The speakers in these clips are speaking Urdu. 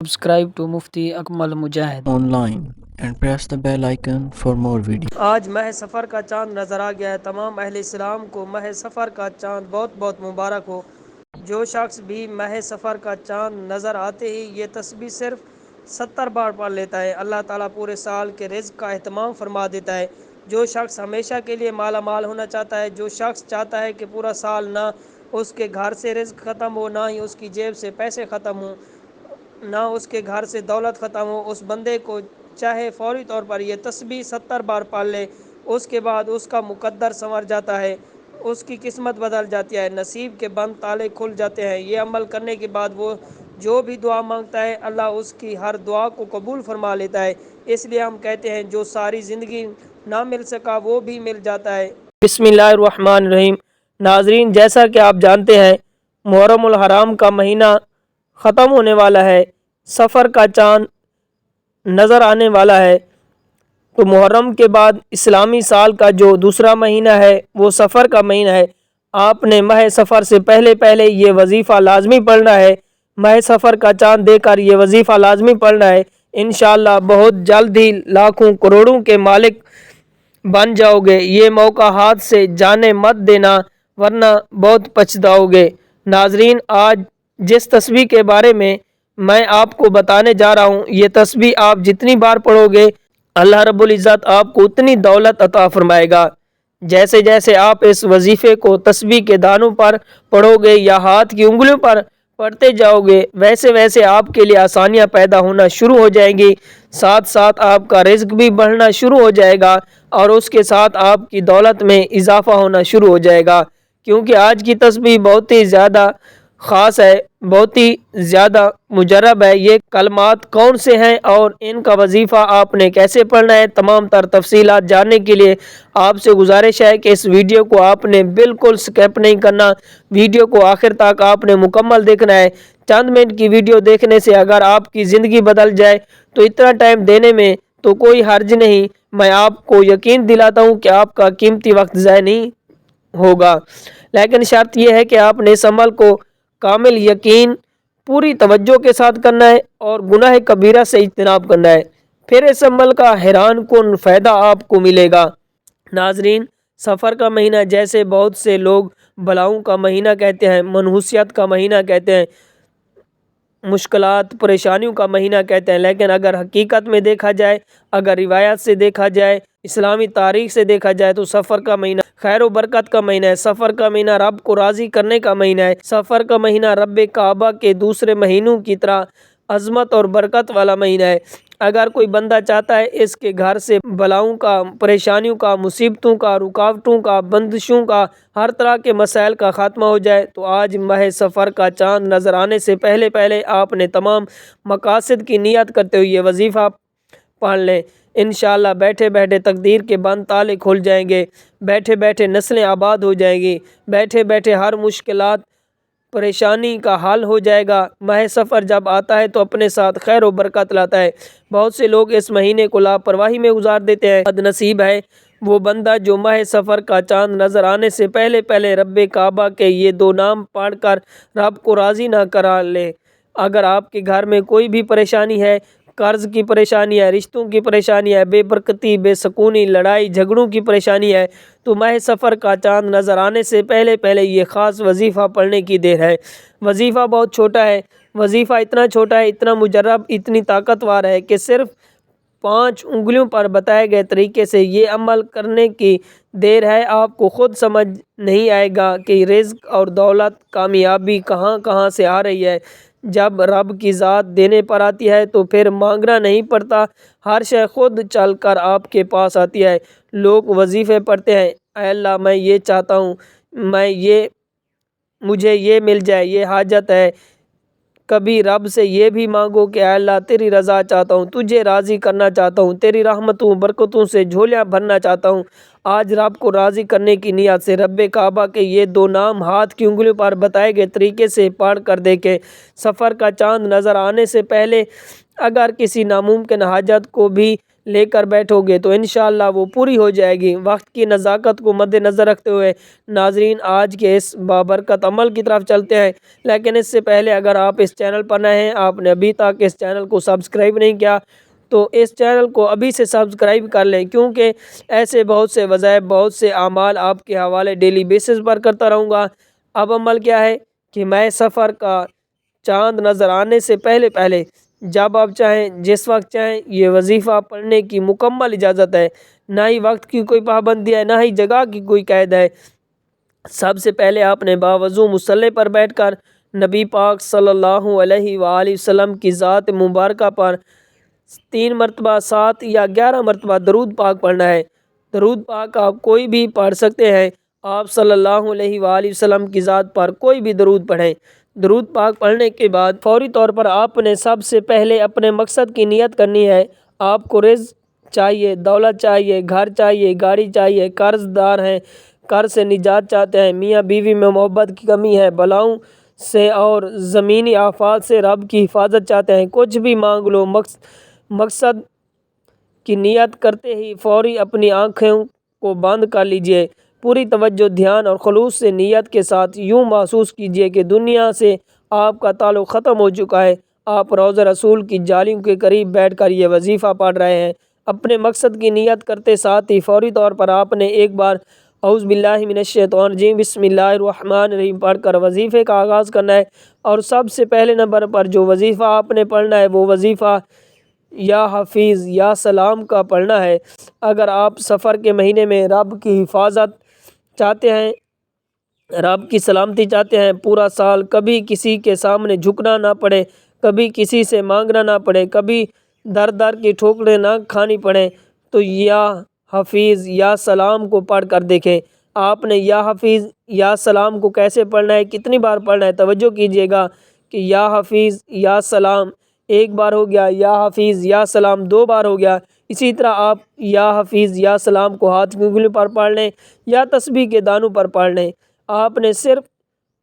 Subscribe to Mufti Akmal Mujahid online and press the bell icon for more videos. آج ماہ سفر کا چاند نظر آ گیا ہے۔ تمام اہل اسلام کو ماہ سفر کا چاند بہت بہت مبارک ہو۔ جو شخص بھی ماہ سفر کا چاند نظر آتے ہی یہ تسبیح صرف 70 بار پڑھ لیتا ہے، اللہ تعالیٰ پورے سال کے رزق کا اہتمام فرما دیتا ہے۔ جو شخص ہمیشہ کے لیے مالا مال ہونا چاہتا ہے، جو شخص چاہتا ہے کہ پورا سال نہ اس کے گھر سے رزق ختم ہو، نہ ہی اس کی جیب سے پیسے ختم ہوں، نہ اس کے گھر سے دولت ختم ہو، اس بندے کو چاہے فوری طور پر یہ تسبیح 70 بار پڑھ لے، اس کے بعد اس کا مقدر سنور جاتا ہے، اس کی قسمت بدل جاتی ہے، نصیب کے بند تالے کھل جاتے ہیں۔ یہ عمل کرنے کے بعد وہ جو بھی دعا مانگتا ہے اللہ اس کی ہر دعا کو قبول فرما لیتا ہے۔ اس لیے ہم کہتے ہیں جو ساری زندگی نہ مل سکا وہ بھی مل جاتا ہے۔ بسم اللہ الرحمن الرحیم۔ ناظرین، جیسا کہ آپ جانتے ہیں محرم الحرام کا مہینہ ختم ہونے والا ہے، سفر کا چاند نظر آنے والا ہے، تو محرم کے بعد اسلامی سال کا جو دوسرا مہینہ ہے وہ سفر کا مہینہ ہے۔ آپ نے ماہ سفر سے پہلے یہ وظیفہ لازمی پڑھنا ہے، ماہ سفر کا چاند دے کر یہ وظیفہ لازمی پڑھنا ہے۔ انشاءاللہ بہت جلد ہی لاکھوں کروڑوں کے مالک بن جاؤ گے۔ یہ موقع ہاتھ سے جانے مت دینا ورنہ بہت پچھتاؤ گے۔ ناظرین، آج جس تسبیح کے بارے میں آپ کو بتانے جا رہا ہوں، یہ تسبیح آپ جتنی بار پڑھو گے اللہ رب العزت آپ کو اتنی دولت عطا فرمائے گا۔ جیسے جیسے آپ اس وظیفے کو تسبیح کے دانوں پر پڑھو گے یا ہاتھ کی انگلیوں پر پڑھتے جاؤ گے، ویسے ویسے آپ کے لیے آسانیاں پیدا ہونا شروع ہو جائیں گی، ساتھ ساتھ آپ کا رزق بھی بڑھنا شروع ہو جائے گا اور اس کے ساتھ آپ کی دولت میں اضافہ ہونا شروع ہو جائے گا۔ کیونکہ آج کی تسبیح بہت ہی زیادہ خاص ہے، بہت ہی زیادہ مجرب ہے۔ یہ کلمات کون سے ہیں اور ان کا وظیفہ آپ نے کیسے پڑھنا ہے، تمام تر تفصیلات جاننے کے لیے آپ سے گزارش ہے کہ اس ویڈیو کو آپ نے بالکل سکپ نہیں کرنا، ویڈیو کو آخر تک آپ نے مکمل دیکھنا ہے۔ چند منٹ کی ویڈیو دیکھنے سے اگر آپ کی زندگی بدل جائے تو اتنا ٹائم دینے میں تو کوئی حرج نہیں۔ میں آپ کو یقین دلاتا ہوں کہ آپ کا قیمتی وقت ضائع نہیں ہوگا، لیکن شرط یہ ہے کہ آپ نے اس عمل کو کامل یقین، پوری توجہ کے ساتھ کرنا ہے اور گناہ کبیرہ سے اجتناب کرنا ہے، پھر اس عمل کا حیران کن فائدہ آپ کو ملے گا۔ ناظرین، سفر کا مہینہ جیسے بہت سے لوگ بلاؤں کا مہینہ کہتے ہیں، منحوسیت کا مہینہ کہتے ہیں، مشکلات پریشانیوں کا مہینہ کہتے ہیں، لیکن اگر حقیقت میں دیکھا جائے، اگر روایات سے دیکھا جائے، اسلامی تاریخ سے دیکھا جائے تو سفر کا مہینہ خیر و برکت کا مہینہ ہے۔ سفر کا مہینہ رب کو راضی کرنے کا مہینہ ہے۔ سفر کا مہینہ رب کعبہ کے دوسرے مہینوں کی طرح عظمت اور برکت والا مہینہ ہے۔ اگر کوئی بندہ چاہتا ہے اس کے گھر سے بلاؤں کا، پریشانیوں کا، مصیبتوں کا، رکاوٹوں کا، بندشوں کا، ہر طرح کے مسائل کا خاتمہ ہو جائے تو آج ماہ سفر کا چاند نظر آنے سے پہلے آپ نے تمام مقاصد کی نیت کرتے ہوئے یہ وظیفہ پڑھ لیں۔ انشاءاللہ بیٹھے بیٹھے تقدیر کے بند تالے کھل جائیں گے، بیٹھے بیٹھے نسلیں آباد ہو جائیں گی، بیٹھے بیٹھے ہر مشکلات پریشانی کا حل ہو جائے گا۔ ماہ سفر جب آتا ہے تو اپنے ساتھ خیر و برکت لاتا ہے۔ بہت سے لوگ اس مہینے کو لاپرواہی میں گزار دیتے ہیں۔ بد نصیب ہے وہ بندہ جو ماہ سفر کا چاند نظر آنے سے پہلے رب کعبہ کے یہ دو نام پڑھ کر رب کو راضی نہ کرا لے۔ اگر آپ کے گھر میں کوئی بھی پریشانی ہے، قرض کی پریشانی ہے، رشتوں کی پریشانی ہے، بے برکتی، بے سکونی، لڑائی جھگڑوں کی پریشانی ہے، تو ماہ سفر کا چاند نظر آنے سے پہلے یہ خاص وظیفہ پڑھنے کی دیر ہے۔ وظیفہ بہت چھوٹا ہے، وظیفہ اتنا چھوٹا ہے، اتنا مجرب، اتنی طاقتور ہے کہ صرف 5 انگلیوں پر بتائے گئے طریقے سے یہ عمل کرنے کی دیر ہے۔ آپ کو خود سمجھ نہیں آئے گا کہ رزق اور دولت، کامیابی کہاں سے آ رہی ہے۔ جب رب کی ذات دینے پر آتی ہے تو پھر مانگنا نہیں پڑتا، ہر شے خود چل کر آپ کے پاس آتی ہے۔ لوگ وظیفے پڑھتے ہیں، اے اللہ میں یہ چاہتا ہوں، مجھے یہ مل جائے، یہ حاجت ہے۔ کبھی رب سے یہ بھی مانگو کہ اے اللہ تیری رضا چاہتا ہوں، تجھے راضی کرنا چاہتا ہوں، تیری رحمتوں برکتوں سے جھولیاں بھرنا چاہتا ہوں۔ آج رب کو راضی کرنے کی نیت سے رب کعبہ کے یہ دو نام ہاتھ کی انگلیوں پر بتائے گئے طریقے سے پڑھ کر دیکھیں۔ سفر کا چاند نظر آنے سے پہلے اگر کسی ناممکن حاجت کو بھی لے کر بیٹھو گے تو انشاءاللہ وہ پوری ہو جائے گی۔ وقت کی نزاکت کو مد نظر رکھتے ہوئے ناظرین آج کے اس بابرکت عمل کی طرف چلتے ہیں، لیکن اس سے پہلے اگر آپ اس چینل پر نئے ہیں، آپ نے ابھی تک اس چینل کو سبسکرائب نہیں کیا تو اس چینل کو ابھی سے سبسکرائب کر لیں، کیونکہ ایسے بہت سے وظائف، بہت سے اعمال آپ کے حوالے ڈیلی بیسس پر کرتا رہوں گا۔ اب عمل کیا ہے کہ ماہ سفر کا چاند نظر آنے سے پہلے جب آپ چاہیں، جس وقت چاہیں، یہ وظیفہ پڑھنے کی مکمل اجازت ہے۔ نہ ہی وقت کی کوئی پابندی ہے، نہ ہی جگہ کی کوئی قید ہے۔ سب سے پہلے آپ نے باوضو مصلی پر بیٹھ کر نبی پاک صلی اللہ علیہ وآلہ وسلم کی ذات مبارکہ پر 3 مرتبہ، 7 یا 11 مرتبہ درود پاک پڑھنا ہے۔ درود پاک آپ کوئی بھی پڑھ سکتے ہیں، آپ صلی اللہ علیہ وآلہ وسلم کی ذات پر کوئی بھی درود پڑھیں۔ درود پاک پڑھنے کے بعد فوری طور پر آپ نے سب سے پہلے اپنے مقصد کی نیت کرنی ہے۔ آپ کو رزق چاہیے، دولت چاہیے، گھر چاہیے، گاڑی چاہیے، قرض دار ہیں، قرض سے نجات چاہتے ہیں، میاں بیوی میں محبت کی کمی ہے، بلاؤں سے اور زمینی آفات سے رب کی حفاظت چاہتے ہیں، کچھ بھی مانگ لو۔ مقصد کی نیت کرتے ہی فوری اپنی آنکھوں کو بند کر لیجئے، پوری توجہ، دھیان اور خلوص سے نیت کے ساتھ یوں محسوس کیجئے کہ دنیا سے آپ کا تعلق ختم ہو چکا ہے، آپ روضہ رسول کی جالیوں کے قریب بیٹھ کر یہ وظیفہ پڑھ رہے ہیں۔ اپنے مقصد کی نیت کرتے ساتھ ہی فوری طور پر آپ نے ایک بار اعوذ باللہ من الشیطان الرجیم بسم اللہ الرحمن الرحیم پڑھ کر وظیفے کا آغاز کرنا ہے، اور سب سے پہلے نمبر پر جو وظیفہ آپ نے پڑھنا ہے وہ وظیفہ یا حفیظ یا سلام کا پڑھنا ہے۔ اگر آپ سفر کے مہینے میں رب کی حفاظت چاہتے ہیں، رب کی سلامتی چاہتے ہیں، پورا سال کبھی کسی کے سامنے جھکنا نہ پڑے، کبھی کسی سے مانگنا نہ پڑے، کبھی در کی ٹھوکریں نہ کھانی پڑیں، تو یا حفیظ یا سلام کو پڑھ کر دیکھیں۔ آپ نے یا حفیظ یا سلام کو کیسے پڑھنا ہے، کتنی بار پڑھنا ہے، توجہ کیجیے گا کہ یا حفیظ یا سلام 1 بار ہو گیا، یا حفیظ یا سلام 2 بار ہو گیا۔ اسی طرح آپ یا حفیظ یا سلام کو ہاتھ کی انگلیوں پر پڑھ لیں یا تسبیح کے دانوں پر پڑھ لیں۔ آپ نے صرف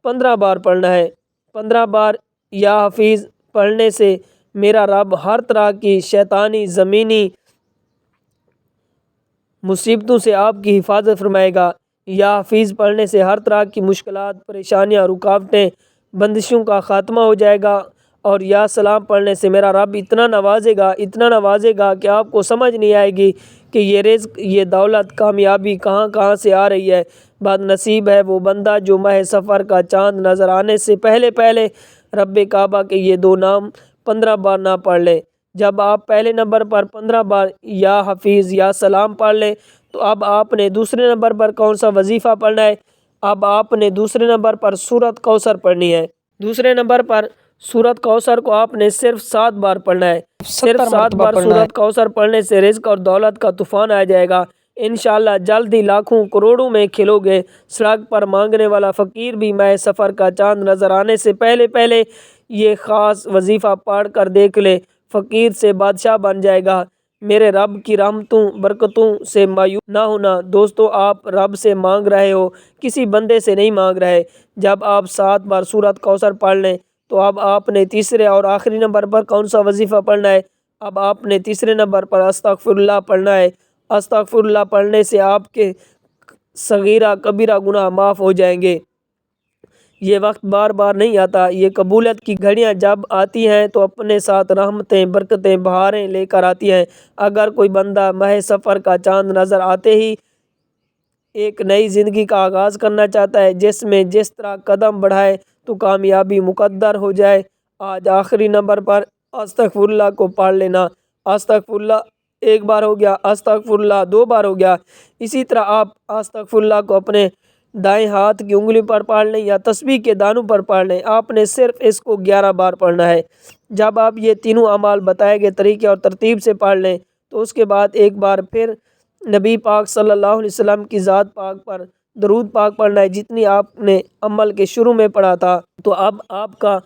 15 بار پڑھنا ہے۔ 15 بار یا حفیظ پڑھنے سے میرا رب ہر طرح کی شیطانی زمینی مصیبتوں سے آپ کی حفاظت فرمائے گا۔ یا حفیظ پڑھنے سے ہر طرح کی مشکلات، پریشانیاں، رکاوٹیں، بندشوں کا خاتمہ ہو جائے گا، اور یا سلام پڑھنے سے میرا رب اتنا نوازے گا کہ آپ کو سمجھ نہیں آئے گی کہ یہ رزق، یہ دولت، کامیابی کہاں سے آ رہی ہے۔ بد نصیب ہے وہ بندہ جو ماہ سفر کا چاند نظر آنے سے پہلے رب کعبہ کے یہ 2 نام 15 بار نہ پڑھ لے۔ جب آپ پہلے نمبر پر 15 بار یا حفیظ یا سلام پڑھ لیں تو اب آپ نے دوسرے نمبر پر کون سا وظیفہ پڑھنا ہے؟ اب آپ نے دوسرے نمبر پر سورۃ کوثر پڑھنی ہے۔ دوسرے نمبر پر سورۃ کوثر کو آپ نے صرف 7 بار پڑھنا ہے۔ صرف 7 بار سورۃ کوثر پڑھنے سے رزق اور دولت کا طوفان آ جائے گا۔ انشاءاللہ جلد ہی لاکھوں کروڑوں میں کھلو گے۔ سڑک پر مانگنے والا فقیر بھی ماہ سفر کا چاند نظر آنے سے پہلے یہ خاص وظیفہ پڑھ کر دیکھ لے، فقیر سے بادشاہ بن جائے گا۔ میرے رب کی رحمتوں برکتوں سے مایوس نہ ہونا۔ دوستو، آپ رب سے مانگ رہے ہو، کسی بندے سے نہیں مانگ رہے۔ جب آپ 7 بار سورۃ کوثر پڑھ لیں تو اب آپ نے تیسرے اور آخری نمبر پر کون سا وظیفہ پڑھنا ہے؟ اب آپ نے تیسرے نمبر پر استغفراللہ پڑھنا ہے۔ استغفراللہ پڑھنے سے آپ کے صغیرہ کبیرہ گناہ معاف ہو جائیں گے۔ یہ وقت بار بار نہیں آتا، یہ قبولیت کی گھڑیاں جب آتی ہیں تو اپنے ساتھ رحمتیں، برکتیں، بہاریں لے کر آتی ہیں۔ اگر کوئی بندہ ماہ سفر کا چاند نظر آتے ہی ایک نئی زندگی کا آغاز کرنا چاہتا ہے، جس میں جس طرح قدم بڑھائے تو کامیابی مقدر ہو جائے، آج آخری نمبر پر استغفراللہ کو پڑھ لینا۔ استغفراللہ 1 بار ہو گیا، استغفراللہ 2 بار ہو گیا۔ اسی طرح آپ استغفراللہ کو اپنے دائیں ہاتھ کی انگلی پر پڑھ لیں یا تسبیح کے دانوں پر پڑھ لیں۔ آپ نے صرف اس کو 11 بار پڑھنا ہے۔ جب آپ یہ تینوں اعمال بتائے گئے طریقے اور ترتیب سے پڑھ لیں تو اس کے بعد ایک بار پھر نبی پاک صلی اللہ علیہ وسلم کی ذات پاک پر درود پاک پڑھنا ہے، جتنی آپ نے عمل کے شروع میں پڑھا تھا۔ تو اب آپ کا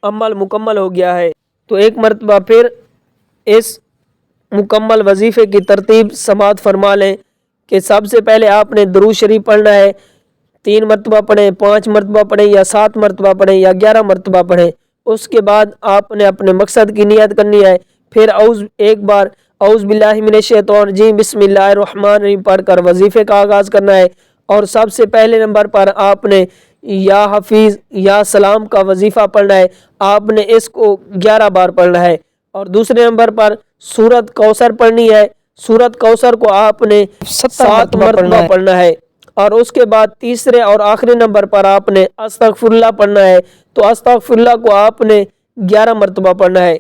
عمل مکمل ہو گیا ہے۔ تو ایک مرتبہ پھر اس مکمل وظیفے کی ترتیب سماعت فرما لیں کہ سب سے پہلے آپ نے درود شریف پڑھنا ہے، 3 مرتبہ پڑھیں، 5 مرتبہ پڑھیں یا 7 مرتبہ پڑھیں یا 11 مرتبہ پڑھیں۔ اس کے بعد آپ نے اپنے مقصد کی نیت کرنی ہے۔ پھر ایک بار اعوذ باللہ من الشیطان الرجیم بسم اللہ الرحمن الرحیم پڑھ کر وظیفے کا آغاز کرنا ہے، اور سب سے پہلے نمبر پر آپ نے یا حفیظ یا سلام کا وظیفہ پڑھنا ہے، آپ نے اس کو 11 بار پڑھنا ہے۔ اور دوسرے نمبر پر سورت کوثر پڑھنی ہے، سورت کوثر کو آپ نے 7 مرتبہ پڑھنا ہے۔ اور اس کے بعد تیسرے اور آخری نمبر پر آپ نے استغفراللہ پڑھنا ہے، تو استغفراللہ کو آپ نے 11 مرتبہ پڑھنا ہے۔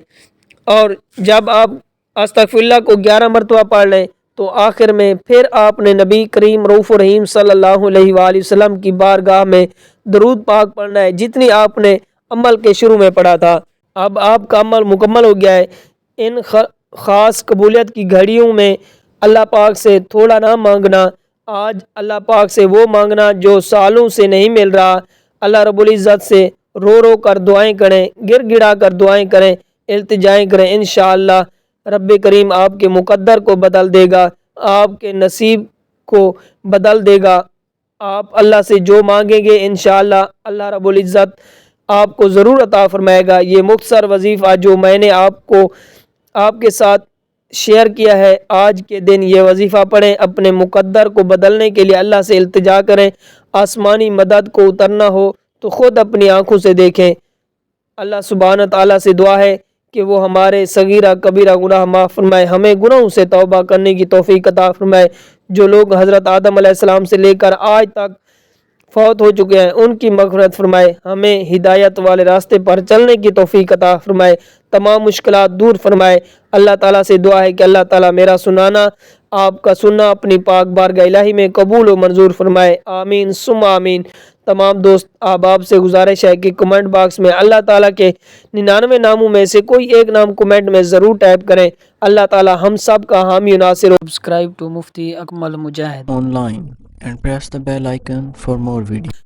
اور جب آپ استغفراللہ کو 11 مرتبہ پڑھ لیں تو آخر میں پھر آپ نے نبی کریم رؤوف الرحیم صلی اللہ علیہ وآلہ وسلم کی بارگاہ میں درود پاک پڑھنا ہے، جتنی آپ نے عمل کے شروع میں پڑھا تھا۔ اب آپ کا عمل مکمل ہو گیا ہے۔ ان خاص قبولیت کی گھڑیوں میں اللہ پاک سے تھوڑا نہ مانگنا، آج اللہ پاک سے وہ مانگنا جو سالوں سے نہیں مل رہا۔ اللہ رب العزت سے رو رو کر دعائیں کریں، گر گڑا کر دعائیں کریں، التجائیں کریں، انشاءاللہ رب کریم آپ کے مقدر کو بدل دے گا، آپ کے نصیب کو بدل دے گا۔ آپ اللہ سے جو مانگیں گے انشاءاللہ اللہ رب العزت آپ کو ضرور عطا فرمائے گا۔ یہ مختصر وظیفہ جو میں نے آپ کے ساتھ شیئر کیا ہے، آج کے دن یہ وظیفہ پڑھیں، اپنے مقدر کو بدلنے کے لیے اللہ سے التجا کریں۔ آسمانی مدد کو اترنا ہو تو خود اپنی آنکھوں سے دیکھیں۔ اللہ سبحانہ تعالیٰ سے دعا ہے کہ وہ ہمارے صغیرہ کبیرہ گناہ معاف فرمائے، ہمیں گناہوں سے توبہ کرنے کی توفیق عطا فرمائے۔ جو لوگ حضرت آدم علیہ السلام سے لے کر آج تک فوت ہو چکے ہیں ان کی مغفرت فرمائے، ہمیں ہدایت والے راستے پر چلنے کی توفیق عطا فرمائے، تمام مشکلات دور فرمائے۔ اللہ تعالیٰ سے دعا ہے کہ اللہ تعالیٰ میرا سنانا، آپ کا سننا اپنی پاک بارگاہ الہی میں قبول و منظور فرمائے، آمین ثم آمین۔ تمام دوست احباب سے گزارش ہے کہ کمنٹ باکس میں اللہ تعالیٰ کے 99 ناموں میں سے کوئی ایک نام کمنٹ میں ضرور ٹائپ کریں۔ اللہ تعالیٰ ہم سب کا حامی و ناصر ہو۔ Subscribe to Mufti Akmal Mujahid. online and press the bell icon for more videos.